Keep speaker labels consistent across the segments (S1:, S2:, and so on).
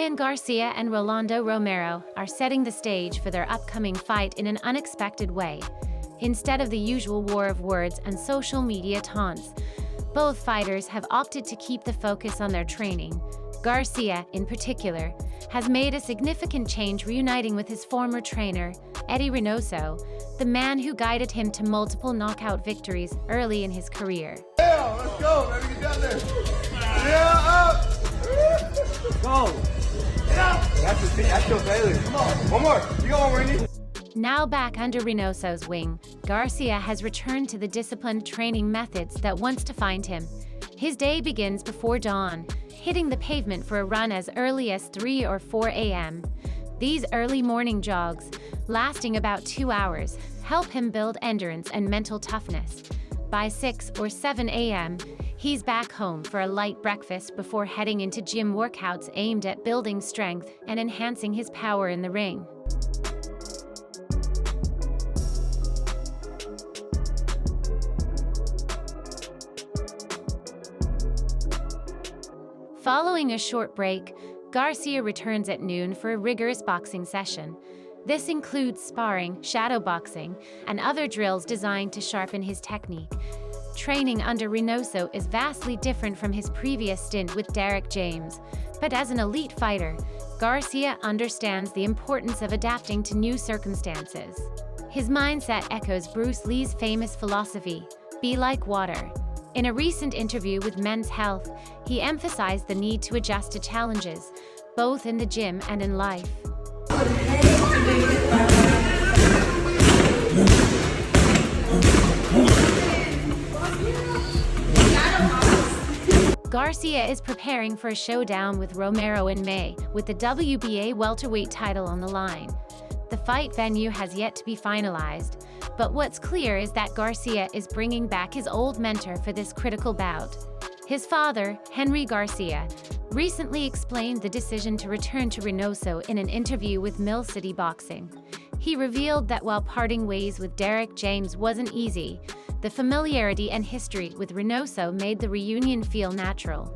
S1: Ryan Garcia and Rolando Romero are setting the stage for their upcoming fight in an unexpected way. Instead of the usual war of words and social media taunts, both fighters have opted to keep the focus on their training. Garcia, in particular, has made a significant change, reuniting with his former trainer, Eddie Reynoso, the man who guided him to multiple knockout victories early in his career.
S2: Yeah, let's go, let me get down there. Yeah, up! Go! Yeah! That's your failure. Come on, one more. You got one more, Randy.
S1: Now back under Reynoso's wing, Garcia has returned to the disciplined training methods that once defined him. His day begins before dawn, hitting the pavement for a run as early as 3 or 4 a.m. These early morning jogs, lasting about 2 hours, help him build endurance and mental toughness. By 6 or 7 a.m., he's back home for a light breakfast before heading into gym workouts aimed at building strength and enhancing his power in the ring. Following a short break, Garcia returns at noon for a rigorous boxing session. This includes sparring, shadow boxing, and other drills designed to sharpen his technique. Training under Reynoso is vastly different from his previous stint with Derek James, but as an elite fighter, Garcia understands the importance of adapting to new circumstances. His mindset echoes Bruce Lee's famous philosophy, "Be like water." In a recent interview with Men's Health, he emphasized the need to adjust to challenges, both in the gym and in life. Garcia is preparing for a showdown with Romero in May, with the WBA welterweight title on the line. The fight venue has yet to be finalized, but what's clear is that Garcia is bringing back his old mentor for this critical bout. His father, Henry Garcia, recently explained the decision to return to Reynoso in an interview with Mill City Boxing. He revealed that while parting ways with Derek James wasn't easy, the familiarity and history with Reynoso made the reunion feel natural.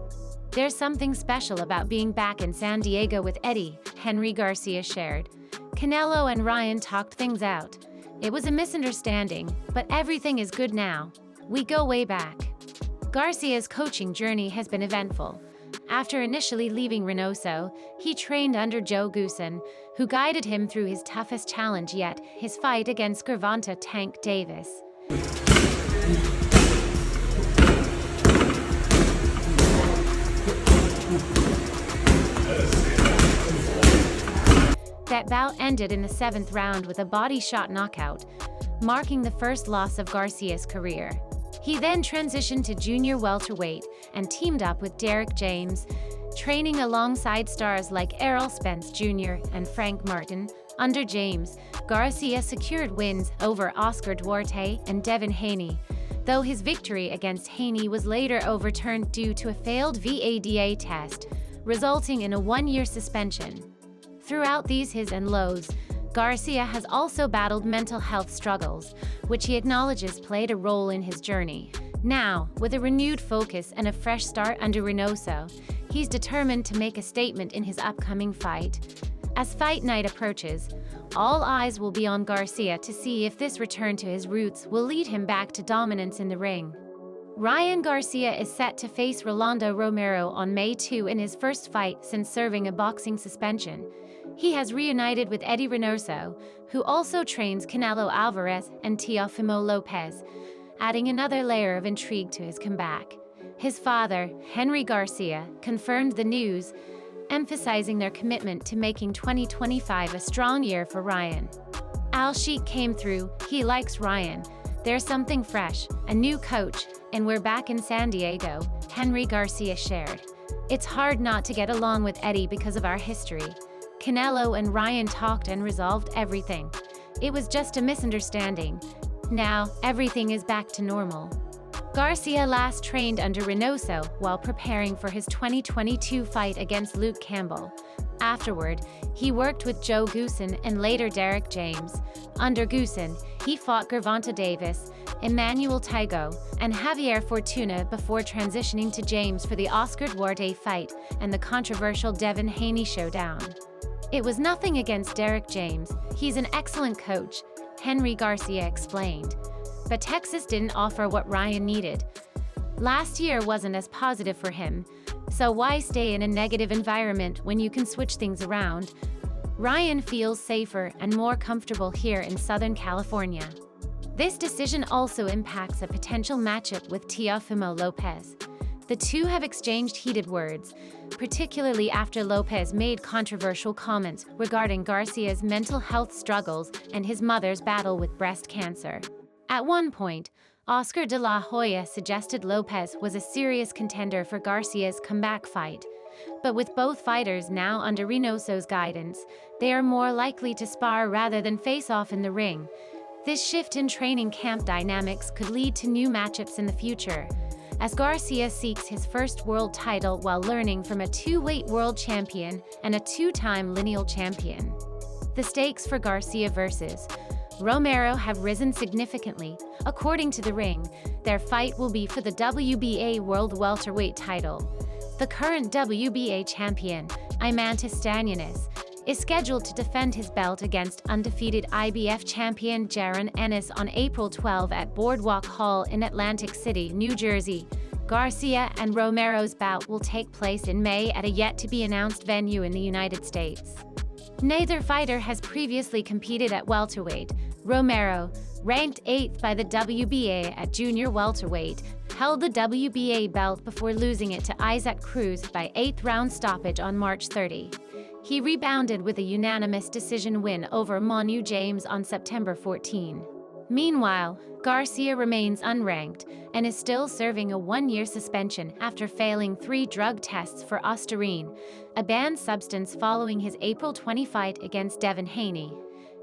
S1: "There's something special about being back in San Diego with Eddie," Henry Garcia shared. "Canelo and Ryan talked things out. It was a misunderstanding, but everything is good now. We go way back." Garcia's coaching journey has been eventful. After initially leaving Reynoso, he trained under Joe Goosen, who guided him through his toughest challenge yet, his fight against Gervonta "Tank" Davis. That bout ended in the 7th round with a body shot knockout, marking the first loss of Garcia's career. He then transitioned to junior welterweight and teamed up with Derek James, training alongside stars like Errol Spence Jr. and Frank Martin. Under James, Garcia secured wins over Oscar Duarte and Devin Haney, though his victory against Haney was later overturned due to a failed VADA test, resulting in a 1-year suspension. Throughout these highs and lows, Garcia has also battled mental health struggles, which he acknowledges played a role in his journey. Now, with a renewed focus and a fresh start under Reynoso, he's determined to make a statement in his upcoming fight. As fight night approaches, all eyes will be on Garcia to see if this return to his roots will lead him back to dominance in the ring. Ryan Garcia is set to face Rolando Romero on May 2 in his first fight since serving a boxing suspension. He has reunited with Eddie Reynoso, who also trains Canelo Alvarez and Teofimo Lopez, adding another layer of intrigue to his comeback. His father, Henry Garcia, confirmed the news, emphasizing their commitment to making 2025 a strong year for Ryan. "Al Sheikh came through, he likes Ryan. There's something fresh, a new coach, and we're back in San Diego," Henry Garcia shared. "It's hard not to get along with Eddie because of our history. Canelo and Ryan talked and resolved everything. It was just a misunderstanding. Now, everything is back to normal." Garcia last trained under Reynoso while preparing for his 2022 fight against Luke Campbell. Afterward, he worked with Joe Goosen and later Derek James. Under Goosen, he fought Gervonta Davis, Emmanuel Taigo, and Javier Fortuna before transitioning to James for the Oscar Duarte fight and the controversial Devin Haney showdown. It was nothing against Derek James, he's an excellent coach, Henry Garcia explained. But Texas didn't offer what Ryan needed. Last year wasn't as positive for him, so why stay in a negative environment when you can switch things around? Ryan feels safer and more comfortable here in Southern California. This decision also impacts a potential matchup with Teofimo Lopez. The two have exchanged heated words, particularly after Lopez made controversial comments regarding Garcia's mental health struggles and his mother's battle with breast cancer. At one point, Oscar de la Hoya suggested Lopez was a serious contender for Garcia's comeback fight. But with both fighters now under Reynoso's guidance, they are more likely to spar rather than face off in the ring. This shift in training camp dynamics could lead to new matchups in the future, as Garcia seeks his first world title while learning from a two-weight world champion and a two-time lineal champion. The stakes for Garcia versus Romero have risen significantly. According to The Ring, their fight will be for the WBA World Welterweight title. The current WBA champion, Imantas Stanionis, is scheduled to defend his belt against undefeated IBF champion Jaron Ennis on April 12 at Boardwalk Hall in Atlantic City, New Jersey. Garcia and Romero's bout will take place in May at a yet-to-be-announced venue in the United States. Neither fighter has previously competed at welterweight. Romero, ranked 8th by the WBA at junior welterweight, held the WBA belt before losing it to Isaac Cruz by 8th-round stoppage on March 30. He rebounded with a unanimous decision win over Manu James on September 14. Meanwhile, Garcia remains unranked and is still serving a one-year suspension after failing 3 drug tests for ostarine, a banned substance following his April 20 fight against Devin Haney.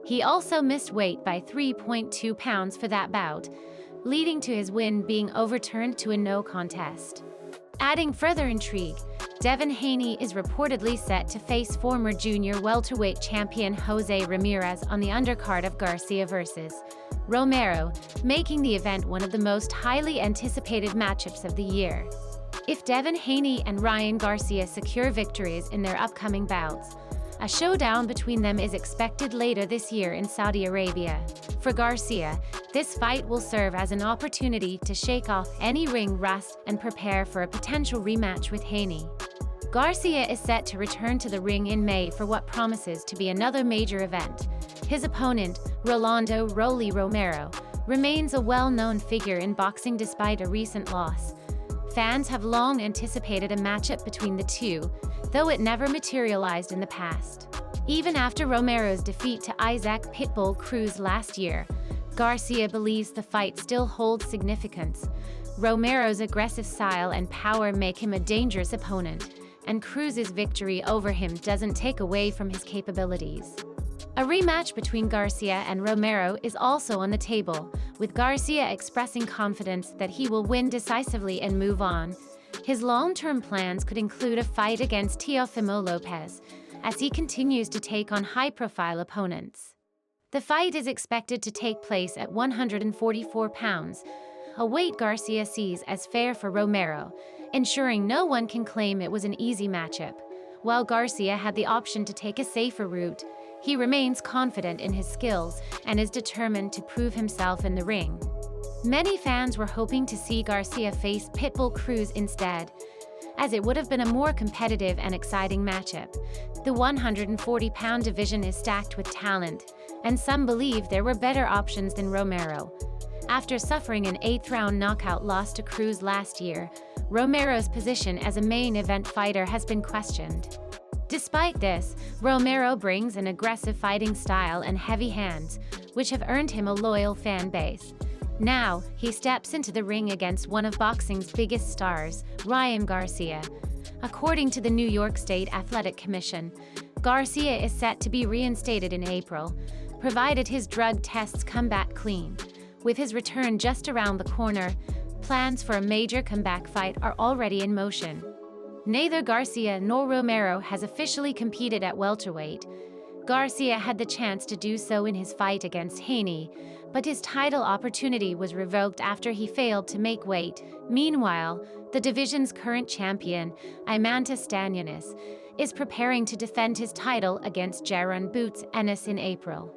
S1: He also missed weight by 3.2 pounds for that bout, leading to his win being overturned to a no contest. Adding further intrigue, Devin Haney is reportedly set to face former junior welterweight champion Jose Ramirez on the undercard of Garcia versus Romero, making the event one of the most highly anticipated matchups of the year. If Devin Haney and Ryan Garcia secure victories in their upcoming bouts, a showdown between them is expected later this year in Saudi Arabia. For Garcia, this fight will serve as an opportunity to shake off any ring rust and prepare for a potential rematch with Haney. Garcia is set to return to the ring in May for what promises to be another major event. His opponent, Rolando "Rolly" Romero, remains a well-known figure in boxing despite a recent loss. Fans have long anticipated a matchup between the two, though it never materialized in the past. Even after Romero's defeat to Isaac "Pitbull" Cruz last year, Garcia believes the fight still holds significance. Romero's aggressive style and power make him a dangerous opponent, and Cruz's victory over him doesn't take away from his capabilities. A rematch between Garcia and Romero is also on the table, with Garcia expressing confidence that he will win decisively and move on. His long-term plans could include a fight against Teofimo Lopez, as he continues to take on high-profile opponents. The fight is expected to take place at 144 pounds, a weight Garcia sees as fair for Romero, ensuring no one can claim it was an easy matchup. While Garcia had the option to take a safer route, he remains confident in his skills and is determined to prove himself in the ring. Many fans were hoping to see Garcia face Pitbull Cruz instead, as it would have been a more competitive and exciting matchup. The 140-pound division is stacked with talent, and some believe there were better options than Romero. After suffering an 8th-round knockout loss to Cruz last year, Romero's position as a main event fighter has been questioned. Despite this, Romero brings an aggressive fighting style and heavy hands, which have earned him a loyal fan base. Now, he steps into the ring against one of boxing's biggest stars, Ryan Garcia. According to the New York State Athletic Commission, Garcia is set to be reinstated in April, provided his drug tests come back clean. With his return just around the corner, plans for a major comeback fight are already in motion. Neither Garcia nor Romero has officially competed at welterweight. Garcia had the chance to do so in his fight against Haney, but his title opportunity was revoked after he failed to make weight. Meanwhile, the division's current champion, Imantas Stanionis, is preparing to defend his title against Jaron Boots Ennis in April.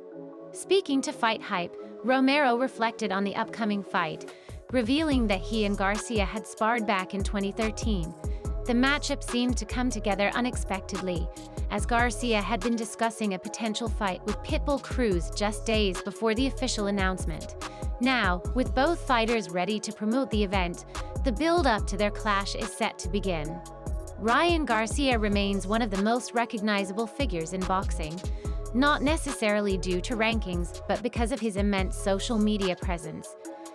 S1: Speaking to Fight Hype, Romero reflected on the upcoming fight, revealing that he and Garcia had sparred back in 2013. The matchup seemed to come together unexpectedly, as Garcia had been discussing a potential fight with Pitbull Cruz just days before the official announcement. Now, with both fighters ready to promote the event, the build-up to their clash is set to begin. Ryan Garcia remains one of the most recognizable figures in boxing, not necessarily due to rankings, but because of his immense social media presence.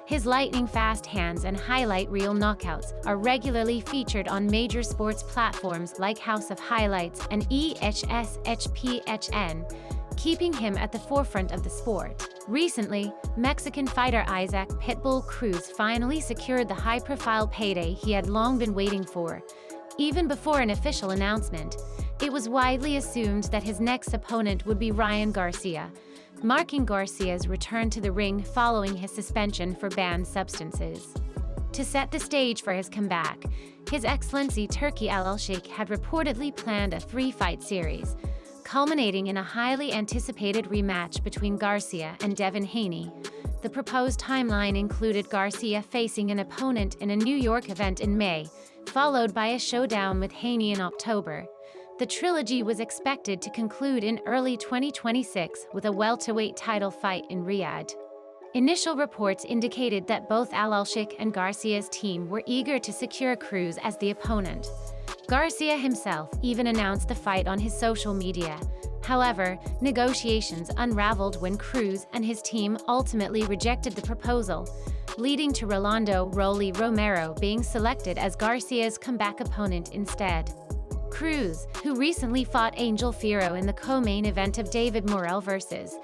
S1: His lightning-fast hands and highlight reel knockouts are regularly featured on major sports platforms like House of Highlights and EHSHPHN, keeping him at the forefront of the sport. Recently, Mexican fighter Isaac Pitbull Cruz finally secured the high-profile payday he had long been waiting for. Even before an official announcement, it was widely assumed that his next opponent would be Ryan Garcia, marking Garcia's return to the ring following his suspension for banned substances. To set the stage for his comeback, His Excellency Turki Al-Sheikh had reportedly planned a 3-fight series, culminating in a highly anticipated rematch between Garcia and Devin Haney. The proposed timeline included Garcia facing an opponent in a New York event in May, followed by a showdown with Haney in October. The trilogy was expected to conclude in early 2026 with a welterweight title fight in Riyadh. Initial reports indicated that both Al-Sheikh and Garcia's team were eager to secure Cruz as the opponent. Garcia himself even announced the fight on his social media. However, negotiations unraveled when Cruz and his team ultimately rejected the proposal, leading to Rolando "Rolly" Romero being selected as Garcia's comeback opponent instead. Cruz, who recently fought Angel Fierro in the co-main event of David Morrell vs.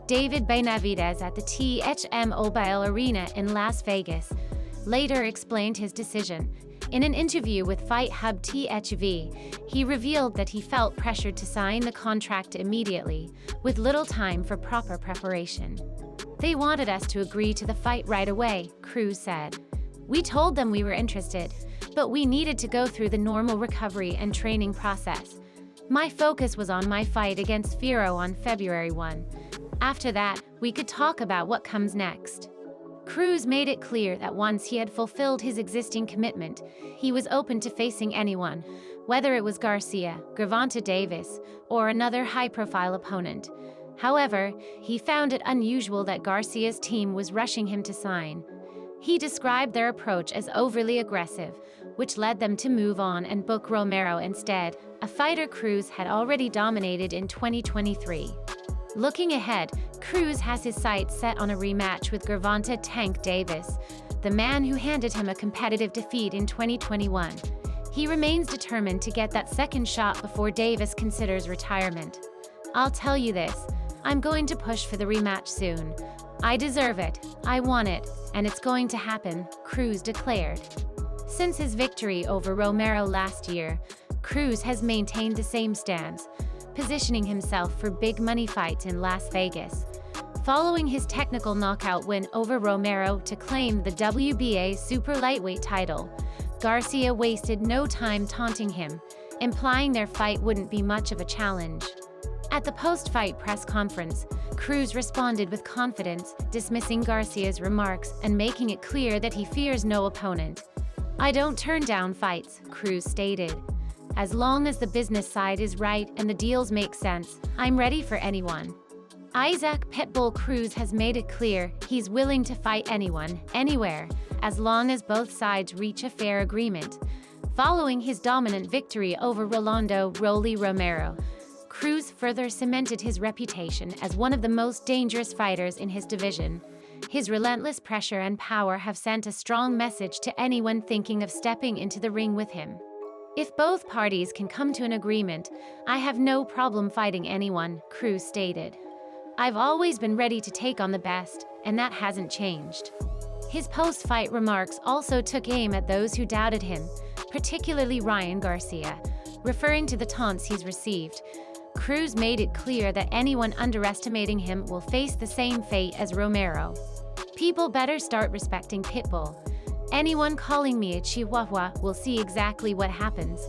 S1: David Benavidez at the THM Mobile Arena in Las Vegas, later explained his decision. In an interview with Fight Hub THV, he revealed that he felt pressured to sign the contract immediately, with little time for proper preparation. "They wanted us to agree to the fight right away," Cruz said. "We told them we were interested, but we needed to go through the normal recovery and training process. My focus was on my fight against Fierro on February 1. After that, we could talk about what comes next." Cruz made it clear that once he had fulfilled his existing commitment, he was open to facing anyone, whether it was Garcia, Gervonta Davis, or another high-profile opponent. However, he found it unusual that Garcia's team was rushing him to sign. He described their approach as overly aggressive, which led them to move on and book Romero instead, a fighter Cruz had already dominated in 2023. Looking ahead, Cruz has his sights set on a rematch with Gervonta "Tank" Davis, the man who handed him a competitive defeat in 2021. He remains determined to get that second shot before Davis considers retirement. "I'll tell you this, I'm going to push for the rematch soon. I deserve it, I want it, and it's going to happen," Cruz declared. Since his victory over Romero last year, Cruz has maintained the same stance, positioning himself for big money fights in Las Vegas. Following his technical knockout win over Romero to claim the WBA super lightweight title, Garcia wasted no time taunting him, implying their fight wouldn't be much of a challenge. At the post-fight press conference, Cruz responded with confidence, dismissing Garcia's remarks and making it clear that he fears no opponent. "I don't turn down fights," Cruz stated. "As long as the business side is right and the deals make sense, I'm ready for anyone." Isaac Pitbull Cruz has made it clear he's willing to fight anyone, anywhere, as long as both sides reach a fair agreement. Following his dominant victory over Rolando "Rolly" Romero, Cruz further cemented his reputation as one of the most dangerous fighters in his division. His relentless pressure and power have sent a strong message to anyone thinking of stepping into the ring with him. "If both parties can come to an agreement, I have no problem fighting anyone," Cruz stated. "I've always been ready to take on the best, and that hasn't changed." His post-fight remarks also took aim at those who doubted him, particularly Ryan Garcia, referring to the taunts he's received. Cruz made it clear that anyone underestimating him will face the same fate as Romero. People better start respecting Pitbull. Anyone calling me a chihuahua will see exactly what happens,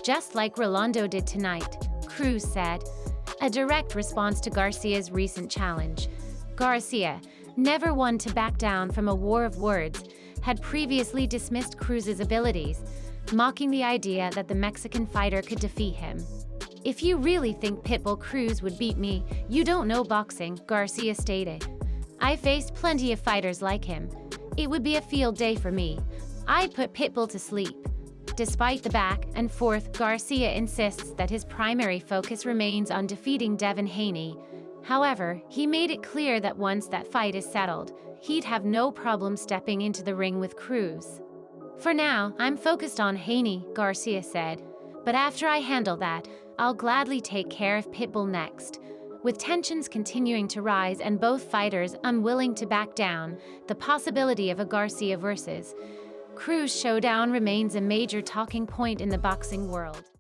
S1: just like Rolando did tonight, Cruz said. A direct response to Garcia's recent challenge. Garcia, never one to back down from a war of words, had previously dismissed Cruz's abilities, mocking the idea that the Mexican fighter could defeat him. "If you really think Pitbull Cruz would beat me, you don't know boxing," Garcia stated. "I faced plenty of fighters like him. It would be a field day for me. I'd put Pitbull to sleep." Despite the back and forth, Garcia insists that his primary focus remains on defeating Devin Haney. However, he made it clear that once that fight is settled, he'd have no problem stepping into the ring with Cruz. "For now, I'm focused on Haney," Garcia said. "But after I handle that, I'll gladly take care of Pitbull next." With tensions continuing to rise and both fighters unwilling to back down, the possibility of a Garcia versus Cruz showdown remains a major talking point in the boxing world.